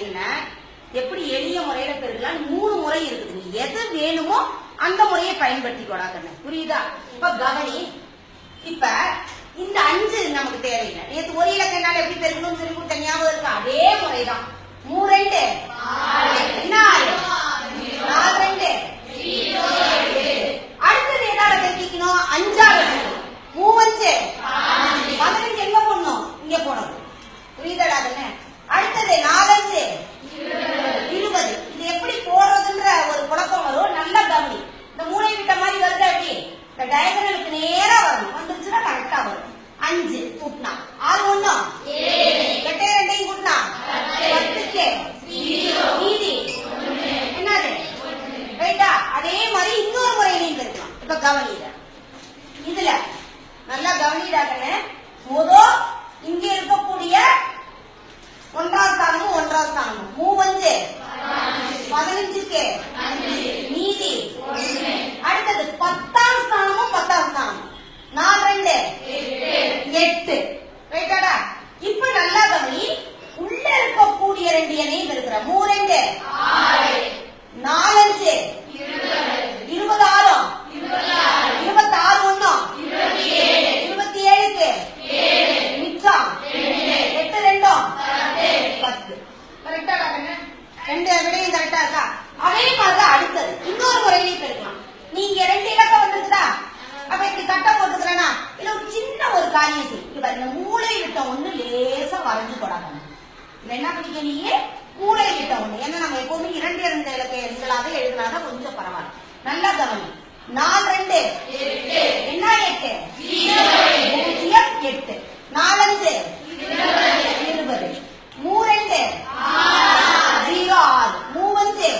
என்ன எப்படி எளிய முறையில பெருக்கலாம் 3 முறை இருக்குது. நீ எது வேணுமோ அந்த முறையை பயன்படுத்திக்கொள்ளாங்க. புரியுதா? இப்ப கவனி, இப்ப இந்த 5 நமக்கு தேவையில்லை. நேற்று ஒரு இலக்கணால எப்படி பெருக்கணும்னு சொல்லி கொடுத்த ஞாபகம் இருக்கா? அதே முறைதான். 3 2 என்ன 4 2 அடுத்தது எதால பெருக்கிக்கணும்? 5ஆல 3 5 15 எங்க போடணும்? இங்க போடணும். புரியுதா? அடுத்தது 4 5 20. இது எப்படி போடுறதுன்ற ஒரு குழப்பம் வரும். நல்லா கவனி. இந்த மூளை விட்ட மாதிரி வருது. அப்படி இந்த டயகனலுக்கு நேரா வரணும். வந்துருச்சுன்னா கரெக்டா வரும். 5 கூட்டினா 6 1 8 2 கூட்டினா 10க்கு மீதி என்னது? ரைட்டா? அதே மாதிரி இன்னொரு முறையிலையும் இருக்கலாம். இப்ப கவனிட இதுல நல்லா கவனிடாக்கன்னு முதல் இங்க இருக்கக்கூடிய 1ஆம் ஸ்தானமும் 1ஆம் ஸ்தானமும் 3 5 15க்கு மீதி அடுத்தது 10ஆம் ஸ்தானமும் 10ஆம் ஸ்தானமும் 4 2 8 ரைட்டாடா? இப்ப நல்லா கவனி, உள்ள இருக்கக்கூடிய 2 எண்ணையும் இருக்கிற 3 2 4 5 26 26 1 27க்கு மிச்சம் 8 2 10. கரெக்டாடா? ரெண்டு விடையும் கரெக்டா இருக்கா? அதே மாதிரிதான் அடுத்தது இன்னொரு முறையிலையும் பெருக்கலாம். நீங்க 2 இலக்கம் வந்துருக்குதா? அப்ப இப்படி கட்ட போட்டுக்கிறேன்னா இல்ல ஒரு சின்ன ஒரு காரியம் செய்யும். இந்த மூளை விட்ட ஒண்ணு லேசா வரைஞ்சு போடாங்க. இல்ல என்ன பண்ணிக்க, நீங்க மூளை விட்ட ஒண்ணு. ஏன்னா நம்ம எப்பவுமே 2 2 இலக்க எண்களாக எழுதினாதான் கொஞ்சம் பரவாயில்ல. நல்லா கவனி. 4 2 என்ன 8 0 8 4 5 20 3 2 0 6 3 5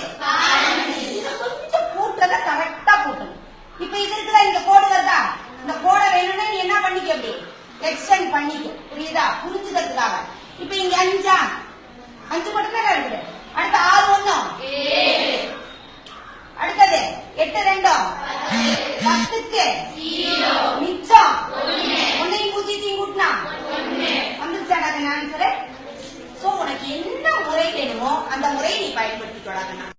கொஞ்சம் கூட்டுறத கரெக்டா கூட்டணும். இப்ப இது இருக்குதா? இந்த கோடு வருதா? இந்த கோடை வேணும்னா நீ என்ன பண்ணிக்க, அப்படி எக்ஸ்டெண்ட் பண்ணிக்க. புரியுதா? புரிஞ்சுக்கிறதுக்காக. இப்ப இங்க 5 மட்டும் தான் இருக்குது. அடுத்த 6 1 அடுத்தது 8 2 10க்கு மிச்சம் 1 பூஜ்ஜியத்தையும் கூட்டினா வந்துருச்சாடா ஆன்சரு. சோ உனக்கு என்ன முறை வேணுமோ அந்த முறையை நீ பயன்படுத்திக்கொள்ளாங்க.